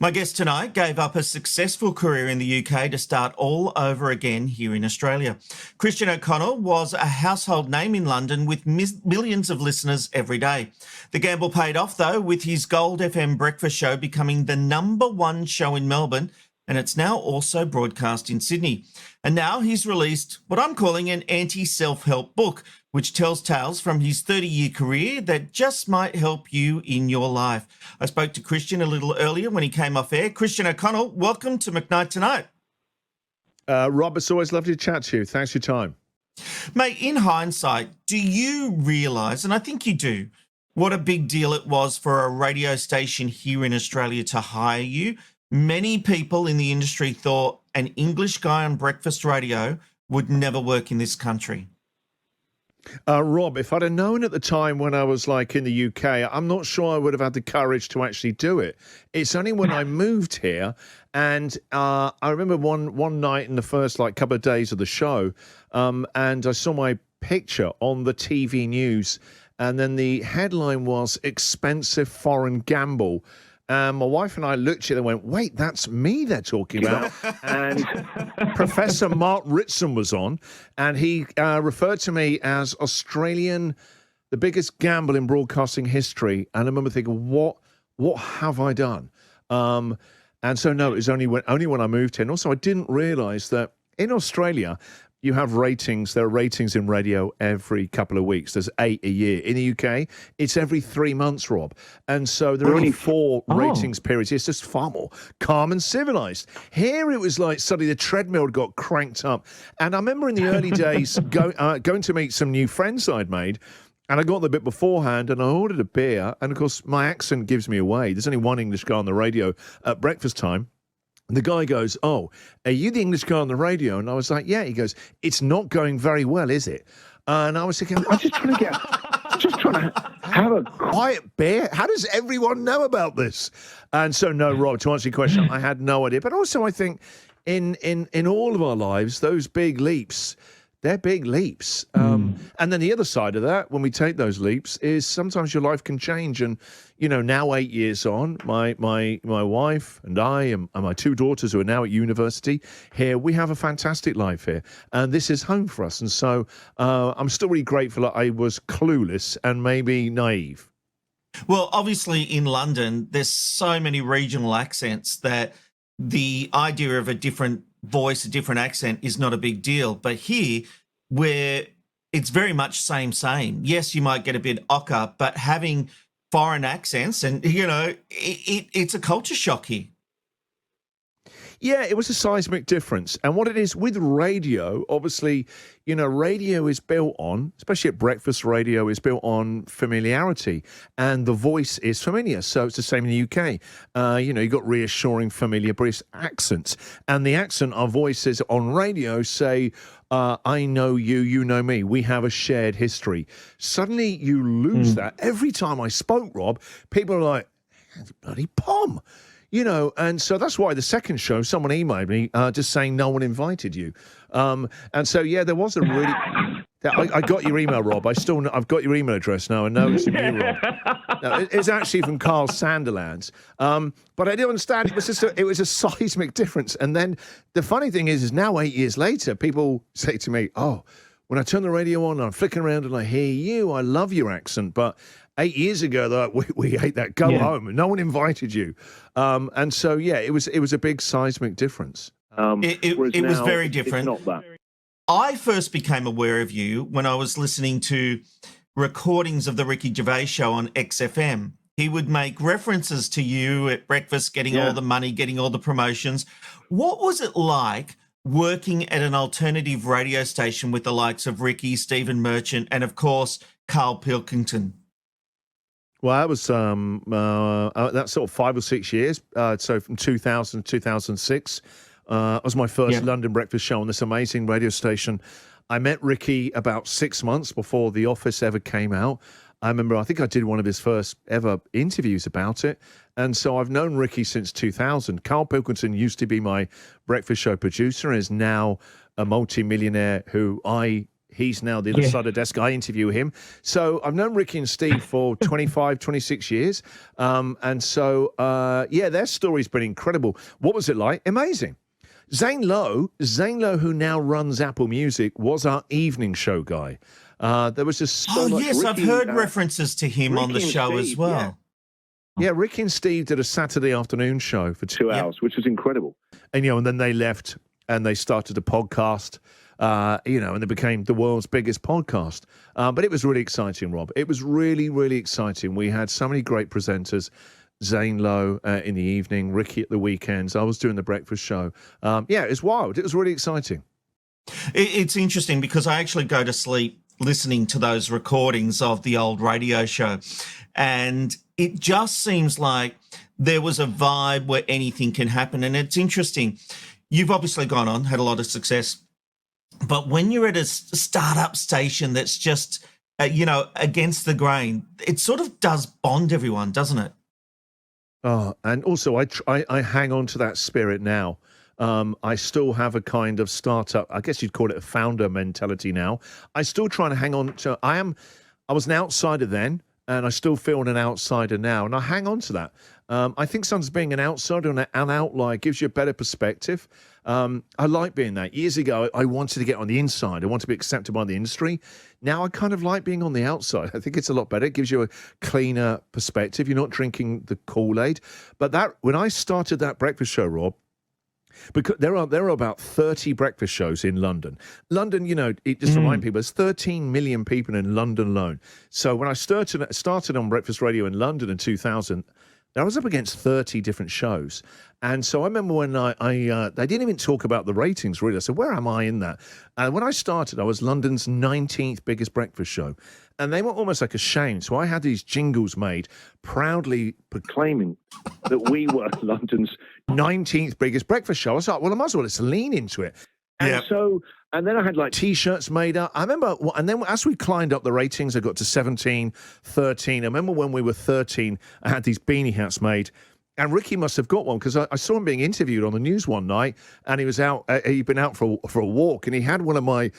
My guest tonight gave up a successful career in the UK to start all over again here in Australia. Christian O'Connell was a household name in London with millions of listeners every day. The gamble paid off, though, with his Gold FM breakfast show becoming the #1 show in Melbourne, and it's now also broadcast in Sydney. And now he's released what I'm calling an anti-self-help book, which tells tales from his 30-year career that just might help you in your life. I spoke to Christian a little earlier when he came off air. Christian O'Connell, welcome to McKnight Tonight. Rob, it's always lovely to chat to you. Thanks for your time. Mate, in hindsight, do you realise, and I think you do, what a big deal it was for a radio station here in Australia to hire you? Many people in the industry thought an English guy on breakfast radio would never work in this country. Rob, if I'd have known at the time when I was in the UK, I'm not sure I would have had the courage to actually do it. It's only when I moved here, and I remember one night in the first couple of days of the show, and I saw my picture on the TV news, and then the headline was "Expensive Foreign Gamble." My wife and I looked at it and went, wait, that's me they're talking about. And Professor Mark Ritson was on, and he referred to me as Australian, the biggest gamble in broadcasting history. And I remember thinking, what have I done? And so, no, it was only when I moved here. And also, I didn't realise that in Australia, you have ratings. There are ratings in radio every couple of weeks. There's 8 a year. In the UK, it's every 3 months, Rob. And so there are only 4 ratings periods. It's just far more calm and civilised. Here it was like suddenly the treadmill got cranked up. And I remember in the early days going to meet some new friends I'd made. And I got there a bit beforehand and I ordered a beer. And, of course, my accent gives me away. There's only one English guy on the radio at breakfast time. And the guy goes, oh, are you the English guy on the radio? And I was like, yeah. He goes, it's not going very well, is it? And I was thinking, I'm just trying to have a quiet beer. How does everyone know about this? And so, no, Rob, to answer your question, I had no idea. But also, I think in all of our lives, those big leaps, they're big leaps. And then the other side of that, when we take those leaps, is sometimes your life can change. And, now 8 years on, my wife and I and my 2 daughters who are now at university here, we have a fantastic life here. And this is home for us. And so I'm still really grateful that I was clueless and maybe naive. Well, obviously in London, there's so many regional accents that the idea of a different voice, a different accent is not a big deal. But here, where it's very much same. Yes, you might get a bit ochre, but having foreign accents and, it's a culture shock here. Yeah, it was a seismic difference. And what it is with radio, obviously, radio is built on, especially at breakfast radio, is built on familiarity. And the voice is familiar. So it's the same in the UK. You've got reassuring, familiar British accents. And the accent, our voices on radio say, I know you, you know me. We have a shared history. Suddenly you lose that. Every time I spoke, Rob, people are like, bloody Pom. And so that's why the second show, someone emailed me just saying no one invited you. And so, yeah, there was a really... I got your email, Rob. I've got your email address now. I know it's from you, Rob. No, it's actually from Carl Sanderlands. But I didn't understand. It was a seismic difference. And then the funny thing is now 8 years later, people say to me, oh, when I turn the radio on, I'm flicking around and I hear you. I love your accent. But 8 years ago, we hate that. Go home. No one invited you. And so, yeah, it was a big seismic difference. It was very different. It's not that. I first became aware of you when I was listening to recordings of the Ricky Gervais show on XFM. He would make references to you at breakfast, getting all the money, getting all the promotions. What was it like working at an alternative radio station with the likes of Ricky, Stephen Merchant, and, of course, Carl Pilkington? Well, that was that's sort of 5 or 6 years. So from 2000 to 2006, it was my first London breakfast show on this amazing radio station. I met Ricky about 6 months before The Office ever came out. I think I did one of his first ever interviews about it. And so I've known Ricky since 2000. Carl Pilkington used to be my breakfast show producer and is now a multi-millionaire who I He's now the other side of the desk. I interview him. So I've known Ricky and Steve for 25, 26 years. And so, their story's been incredible. What was it like? Amazing. Zane Lowe, who now runs Apple Music, was our evening show guy. There was just so much. Yes, I've heard references to him on the show as well. Yeah, Ricky and Steve did a Saturday afternoon show for 2 hours, which was incredible. And, and then they left and they started a podcast. And they became the world's biggest podcast. But it was really exciting, Rob. It was really, really exciting. We had so many great presenters. Zane Lowe in the evening, Ricky at the weekends. I was doing the breakfast show. It was wild. It was really exciting. It's interesting because I actually go to sleep listening to those recordings of the old radio show. And it just seems like there was a vibe where anything can happen. And it's interesting. You've obviously gone on, had a lot of success. But when you're at a startup station that's just, against the grain, it sort of does bond everyone, doesn't it? Oh, and also I hang on to that spirit now. I still have a kind of startup, I guess you'd call it a founder mentality now. I still try to hang on to, I was an outsider then, and I still feel an outsider now, and I hang on to that. I think sometimes being an outsider and an outlier gives you a better perspective. I like being that. Years ago, I wanted to get on the inside. I want to be accepted by the industry. Now I kind of like being on the outside. I think it's a lot better. It gives you a cleaner perspective. You're not drinking the Kool-Aid. But when I started that breakfast show, Rob, because there are about 30 breakfast shows in London. London, it just remind people, there's 13 million people in London alone. So when I started on breakfast radio in London in 2000, I was up against 30 different shows. And so I remember when they didn't even talk about the ratings, really. I said, where am I in that? And when I started, I was London's 19th biggest breakfast show. And they were almost like ashamed. So I had these jingles made proudly proclaiming that we were London's 19th biggest breakfast show. I was like, well, I might as well just lean into it. And then I had like T-shirts made up. I remember, and then as we climbed up the ratings, I got to 17, 13. I remember when we were 13, I had these beanie hats made. And Ricky must have got one because I saw him being interviewed on the news one night, and he was out. He'd been out for a walk, and he had one of my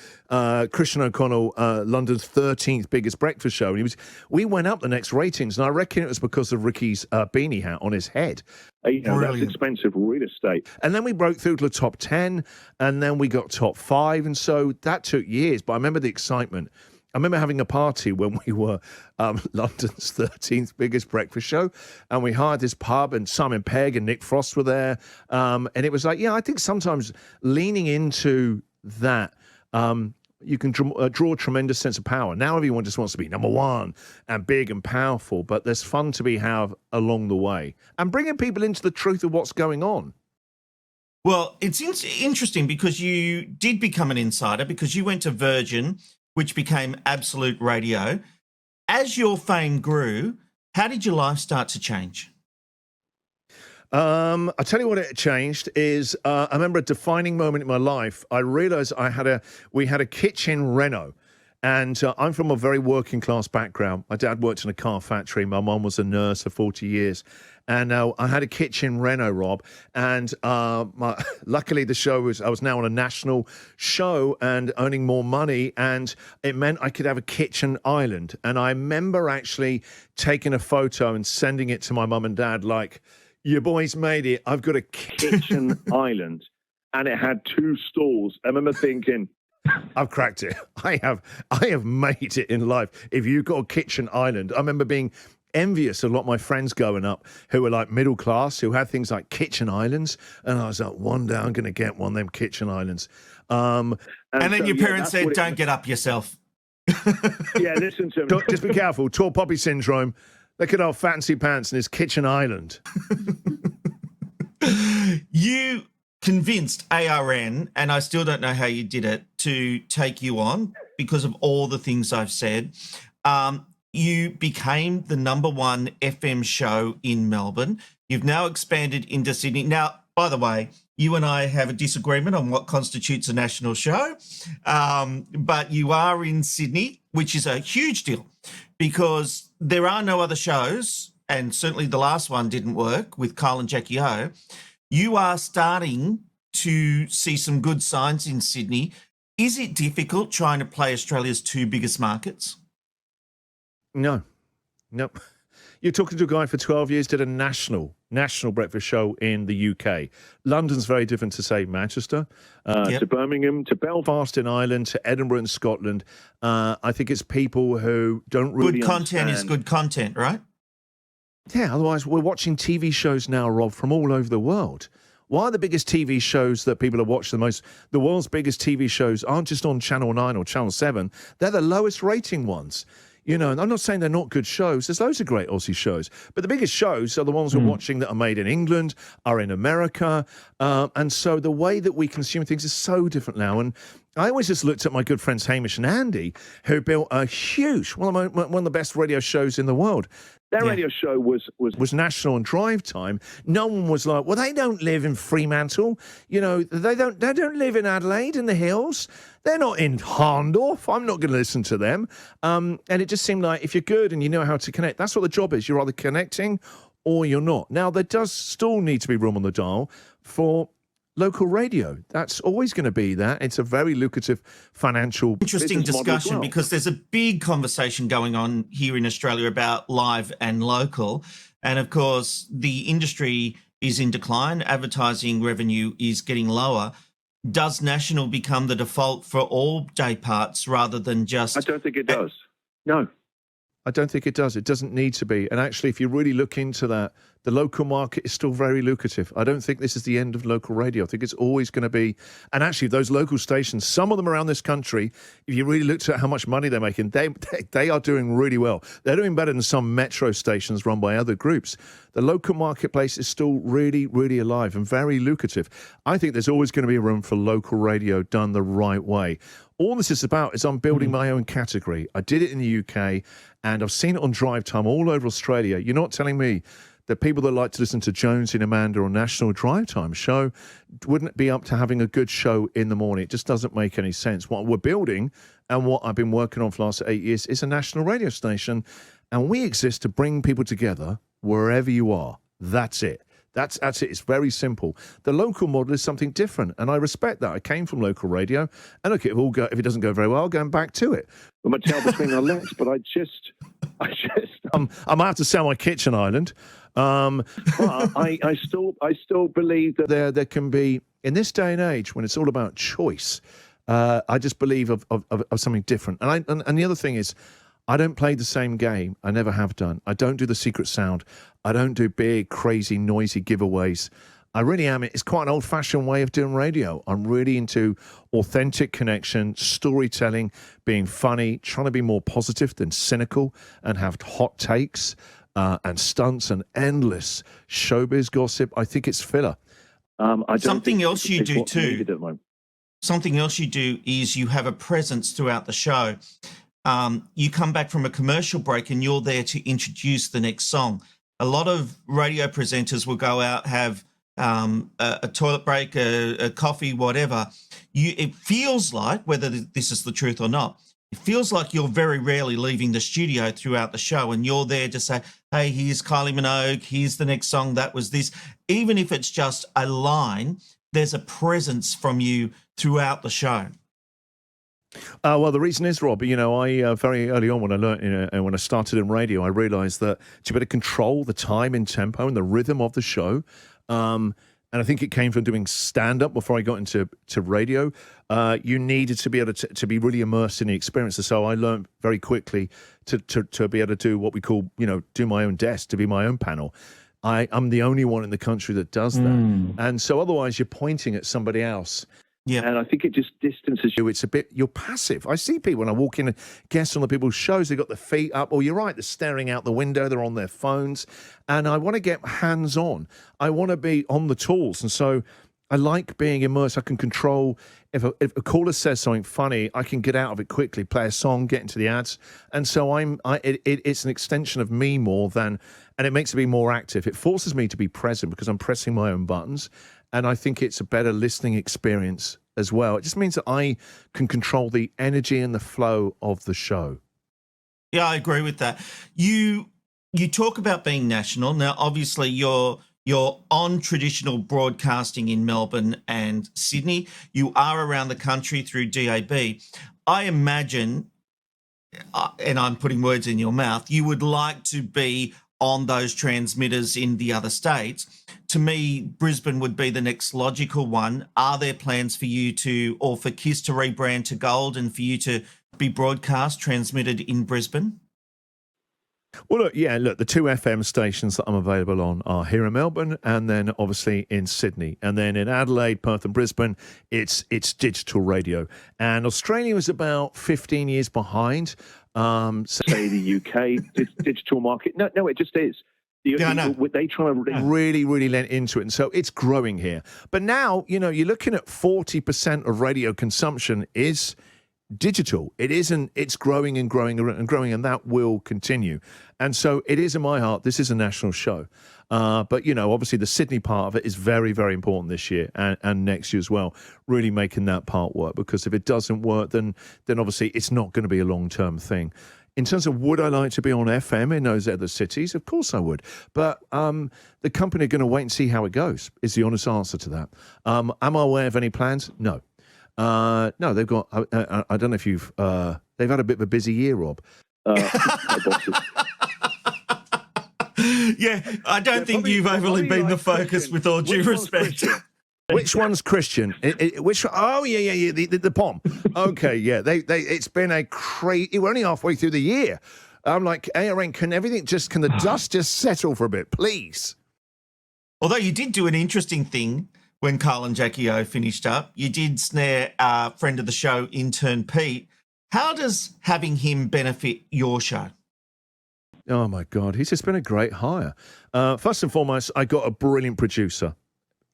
Christian O'Connell London's 13th biggest breakfast show. And we went up the next ratings, and I reckon it was because of Ricky's beanie hat on his head. That's expensive real estate. And then we broke through to the top 10, and then we got top 5, and so that took years. But I remember the excitement. I remember having a party when we were London's 13th biggest breakfast show, and we hired this pub, and Simon Pegg and Nick Frost were there, and it was like, I think sometimes leaning into that, you can draw a tremendous sense of power. Now everyone just wants to be number one and big and powerful, but there's fun to be had along the way, and bringing people into the truth of what's going on. Well, it's interesting because you did become an insider because you went to Virgin, which became Absolute Radio. As your fame grew, how did your life start to change? I'll tell you what it changed is I remember a defining moment in my life. I realized we had a kitchen reno. And I'm from a very working class background. My dad worked in a car factory. My mum was a nurse for 40 years. And I had a kitchen reno, Rob. And luckily the show I was now on a national show and earning more money. And it meant I could have a kitchen island. And I remember actually taking a photo and sending it to my mum and dad like, your boys made it. I've got a kitchen island. And it had 2 stalls. I remember thinking, I've cracked it. I have made it in life. If you've got a kitchen island, I remember being envious of a lot of my friends growing up who were like middle class, who had things like kitchen islands. And I was like, one day I'm going to get one of them kitchen islands. And then so, your parents said, don't get up yourself. Yeah, listen to me. Just be careful. Tall poppy syndrome. Look at our fancy pants and his kitchen island. You convinced ARN, and I still don't know how you did it, to take you on because of all the things I've said. You became the #1 FM show in Melbourne. You've now expanded into Sydney. Now, by the way, you and I have a disagreement on what constitutes a national show, but you are in Sydney, which is a huge deal because there are no other shows, and certainly the last one didn't work with Kyle and Jackie O. You are starting to see some good signs in Sydney. Is it difficult trying to play Australia's two biggest markets? No. You're talking to a guy for 12 years, did a national breakfast show in the UK. London's very different to, say, Manchester, to Birmingham, to Belfast in Ireland, to Edinburgh in Scotland. I think it's people who don't really Good content is good content, right? Yeah, otherwise we're watching TV shows now, Rob, from all over the world. Why are the biggest TV shows that people have watched the most? The world's biggest TV shows aren't just on Channel 9 or Channel 7. They're the lowest rating ones. You know, and I'm not saying they're not good shows. There's loads of great Aussie shows. But the biggest shows are the ones we're watching that are made in England, are in America. And so the way that we consume things is so different now. And I always just looked at my good friends Hamish and Andy, who built a huge, one of the best radio shows in the world. Their radio show was national on drive time. No one was like, well, they don't live in Fremantle. You know, they don't live in Adelaide in the hills. They're not in Harndorf. I'm not going to listen to them. And it just seemed like if you're good and you know how to connect, that's what the job is. You're either connecting or you're not. Now, there does still need to be room on the dial for local radio. That's always going to be that. It's a very lucrative financial interesting discussion because there's a big conversation going on here in Australia about live and local. And of course, the industry is in decline. Advertising revenue is getting lower. Does national become the default for all day parts rather than just... I don't think it does. No. I don't think it does. It doesn't need to be. And actually, if you really look into that, the local market is still very lucrative. I don't think this is the end of local radio. I think it's always going to be. And actually, those local stations, some of them around this country, if you really looked at how much money they're making, they are doing really well. They're doing better than some metro stations run by other groups. The local marketplace is still really, really alive and very lucrative. I think there's always going to be room for local radio done the right way. All this is about is I'm building my own category. I did it in the UK, and I've seen it on drive time all over Australia. You're not telling me that people that like to listen to Jones and Amanda on National Drive Time show wouldn't be up to having a good show in the morning. It just doesn't make any sense. What we're building and what I've been working on for the last 8 years is a national radio station, and we exist to bring people together wherever you are. That's it. That's it. It's very simple. The local model is something different, and I respect that. I came from local radio, and look, if it doesn't go very well, I'm going back to it. I'm a tail between our legs, but I just. I might have to sell my kitchen island. Well, I still believe that there can be, in this day and age when it's all about choice, I just believe of something different. And the other thing is, I don't play the same game. I never have done. I don't do the secret sound. I don't do big, crazy, noisy giveaways. I really am. It's quite an old-fashioned way of doing radio. I'm really into authentic connection, storytelling, being funny, trying to be more positive than cynical, and have hot takes and stunts and endless showbiz gossip. I think it's filler. Something else you do too. Something else you do is you have a presence throughout the show. You come back from a commercial break and you're there to introduce the next song. A lot of radio presenters will go out, have a toilet break, a coffee, whatever. It feels like, whether this is the truth or not, it feels like you're very rarely leaving the studio throughout the show, and you're there to say, hey, here's Kylie Minogue, here's the next song, that was this. Even if it's just a line, there's a presence from you throughout the show. Well, the reason is, Rob, I very early on when I learned, when I started in radio, I realised that to be able to control the time and tempo and the rhythm of the show, and I think it came from doing stand-up before I got into radio, you needed to be able to be really immersed in the experience. So I learned very quickly to be able to do what we call, do my own desk, to be my own panel. I'm the only one in the country that does that. And so otherwise you're pointing at somebody else. Yeah, and I think it just distances you. It's a bit, you're passive. I see people when I walk in and guests on the people's shows, they've got their feet up. Or you're right, they're staring out the window, they're on their phones. And I want to get hands-on. I want to be on the tools. And so I like being immersed. I can control, if a caller says something funny, I can get out of it quickly, play a song, get into the ads. And so it's an extension of me more than, and it makes me more active. It forces me to be present because I'm pressing my own buttons. And I think it's a better listening experience as well. It just means that I can control the energy and the flow of the show. Yeah, I agree with that. You talk about being national. Now, obviously, you're You're on traditional broadcasting in Melbourne and Sydney. You are around the country through DAB. I imagine, and I'm putting words in your mouth, you would like to be on those transmitters in the other states. To me, Brisbane would be the next logical one. Are there plans for you to, or for KISS to rebrand to Gold and for you to be broadcast, transmitted in Brisbane? Well, look, the two FM stations that I'm available on are here in Melbourne and then obviously in Sydney. And then in Adelaide, Perth and Brisbane, it's digital radio. And Australia is about 15 years behind. Say the UK digital market. No, it just is. They try to really lent into it, and so it's growing here. But now, you're looking at 40% of radio consumption is digital. It isn't. It's growing and growing and growing, and that will continue. And so it is in my heart. This is a national show. But, obviously the Sydney part of it is very, very important this year and next year as well, really making that part work, because if it doesn't work, then obviously it's not going to be a long-term thing. In terms of would I like to be on FM in those other cities? Of course I would. But the company are going to wait and see how it goes, is the honest answer to that. Am I aware of any plans? No. No, they've got, I don't know if you've, they've had a bit of a busy year, Rob. Yeah, I don't think you've overly been the focus, with all due respect. Which one's Christian? Which? Oh, yeah. The POM. Okay, yeah. It's been a crazy. We're only halfway through the year. I'm like, Aaron, can the dust just settle for a bit, please? Although you did do an interesting thing when Carl and Jackie O finished up. You did snare a friend of the show, Intern Pete. How does having him benefit your show? Oh, my God. He's just been a great hire. First and foremost, I got a brilliant producer.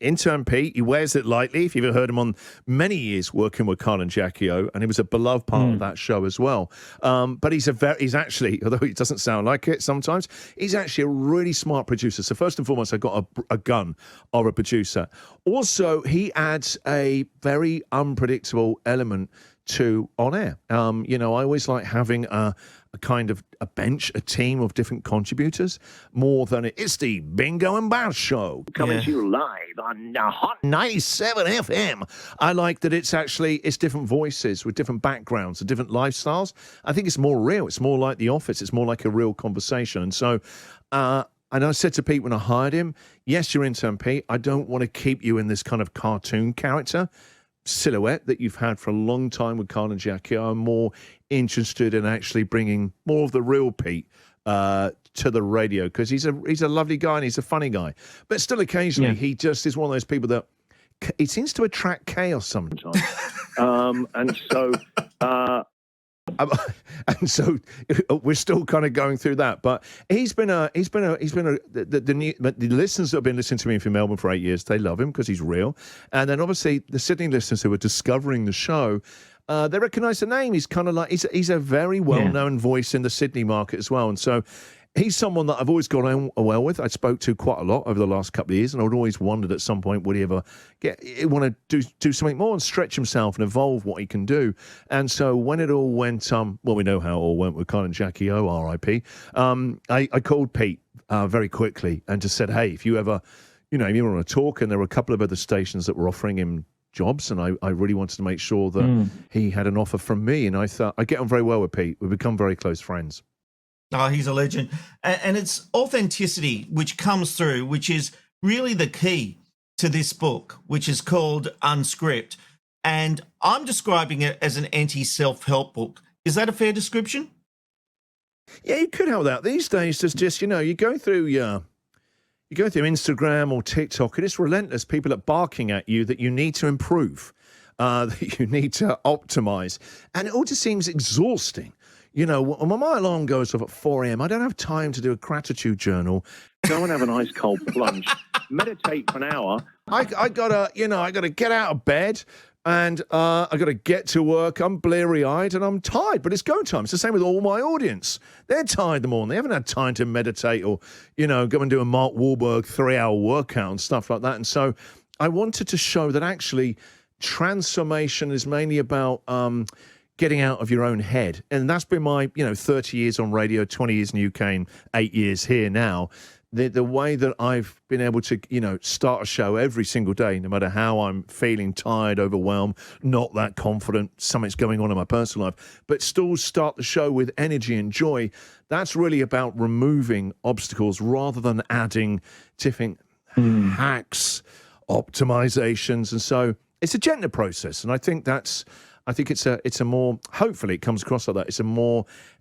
Intern Pete, he wears it lightly. If you've ever heard him on many years working with Carl and Jackie O, and he was a beloved part of that show as well. But he's actually, although it doesn't sound like it sometimes, he's actually a really smart producer. So first and foremost, I got a gun of a producer. Also, he adds a very unpredictable element to on air. I always like having a kind of a bench, a team of different contributors, more than it's the Bingo and Bash show coming to you live on Hot 97 FM. I like that it's different voices with different backgrounds and different lifestyles. I think it's more real. It's more like The Office. It's more like a real conversation. And so, and I said to Pete when I hired him, yes, you're Intern Pete. I don't want to keep you in this kind of cartoon character silhouette that you've had for a long time with Carl and Jackie. I'm more interested in actually bringing more of the real Pete to the radio, because he's a lovely guy and he's a funny guy. But still, occasionally he just is one of those people that he seems to attract chaos sometimes. And so we're still kind of going through that, but the listeners that have been listening to me from Melbourne for 8 years, they love him because he's real. And then obviously the Sydney listeners who are discovering the show, they recognise the name. He's kind of like he's a very well-known voice in the Sydney market as well, and so he's someone that I've always got on well with. I spoke to quite a lot over the last couple of years, and I would always wondered at some point, would he ever want to do something more and stretch himself and evolve what he can do? And so when it all went, we know how it all went with Carl and Jackie O, R.I.P. I called Pete very quickly and just said, hey, if you ever, if you want to talk, and there were a couple of other stations that were offering him jobs, and I really wanted to make sure that he had an offer from me, and I thought I get on very well with Pete. We've become very close friends. Oh, he's a legend. And it's authenticity which comes through, which is really the key to this book, which is called Unscript. And I'm describing it as an anti-self-help book. Is that a fair description? Yeah, you could help that. These days, there's just, you go through Instagram or TikTok, and it's relentless. People are barking at you that you need to improve, that you need to optimize. And it all just seems exhausting. When my alarm goes off at 4 a.m., I don't have time to do a gratitude journal. Go and have an ice cold plunge. Meditate for an hour. I gotta get out of bed, and I gotta get to work. I'm bleary-eyed and I'm tired, but it's go time. It's the same with all my audience. They're tired in the morning. They haven't had time to meditate or, go and do a Mark Wahlberg 3-hour workout and stuff like that. And so I wanted to show that actually transformation is mainly about getting out of your own head. And that's been my, 30 years on radio, 20 years in the UK and 8 years here now. the way that I've been able to, start a show every single day, no matter how I'm feeling tired, overwhelmed, not that confident, something's going on in my personal life, but still start the show with energy and joy. That's really about removing obstacles rather than adding different hacks, optimizations. And so it's a gentler process. And I think it's a more, hopefully it comes across like that. It's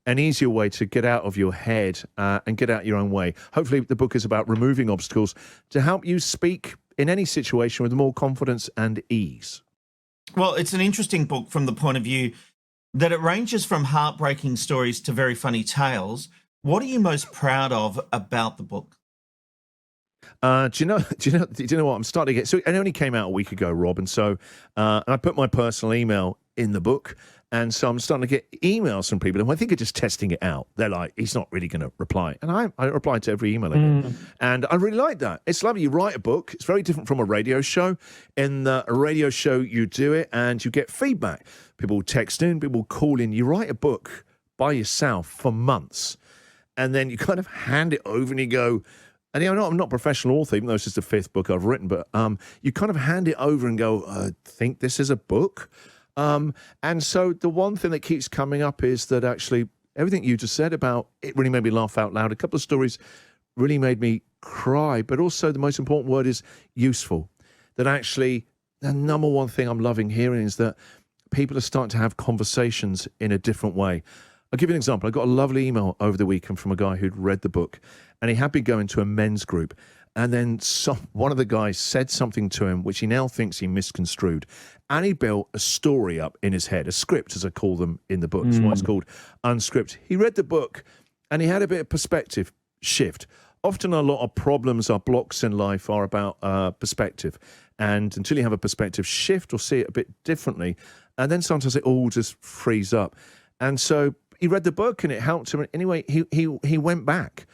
an easier way to get out of your head and get out your own way. Hopefully the book is about removing obstacles to help you speak in any situation with more confidence and ease. Well, it's an interesting book from the point of view that it ranges from heartbreaking stories to very funny tales. What are you most proud of about the book? Do you know what I'm starting to get? So it only came out a week ago, Rob, and so I put my personal email in the book, and so I'm starting to get emails from people, and I think are just testing it out. They're like, he's not really going to reply, and I reply to every email I get, and I really like that. It's lovely. You write a book. It's very different from a radio show. In a radio show, you do it, and you get feedback. People text in, people call in. You write a book by yourself for months, and then you kind of hand it over, and you go. And I'm not a professional author, even though it's just the 5th book I've written, but you kind of hand it over and go, I think this is a book. And so the one thing that keeps coming up is that actually everything you just said about it really made me laugh out loud. A couple of stories really made me cry, but also the most important word is useful. That actually the number one thing I'm loving hearing is that people are starting to have conversations in a different way. I'll give you an example. I got a lovely email over the weekend from a guy who'd read the book, and he had been going to a men's group, and then one of the guys said something to him which he now thinks he misconstrued, and he built a story up in his head, a script, as I call them in the book. That's why it's called Unscript. He read the book, and he had a bit of perspective shift. Often a lot of problems, our blocks in life are about perspective, and until you have a perspective shift or see it a bit differently, and then sometimes it all just frees up. And so he read the book and it helped him. Anyway, he went back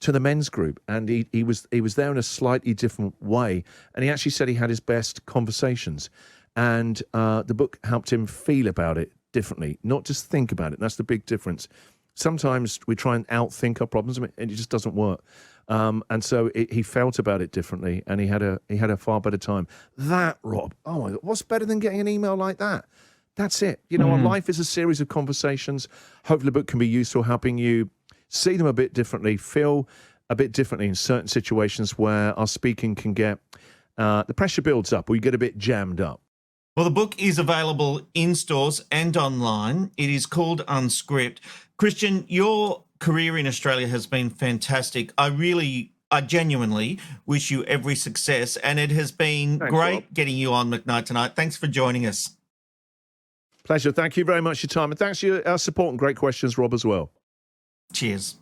to the men's group, and he was there in a slightly different way. And he actually said he had his best conversations, and the book helped him feel about it differently, not just think about it. That's the big difference. Sometimes we try and outthink our problems, and it just doesn't work. And so he felt about it differently, and he had a far better time. That, Rob, oh my God, what's better than getting an email like that? That's it. Our life is a series of conversations. Hopefully the book can be useful, helping you see them a bit differently, feel a bit differently in certain situations where our speaking can get, the pressure builds up or you get a bit jammed up. Well, the book is available in stores and online. It is called Unscript. Christian, your career in Australia has been fantastic. I genuinely wish you every success, and it has been great Rob. getting you on McKnight tonight. Thanks for joining us. Pleasure. Thank you very much for your time. And thanks for your support and great questions, Rob, as well. Cheers.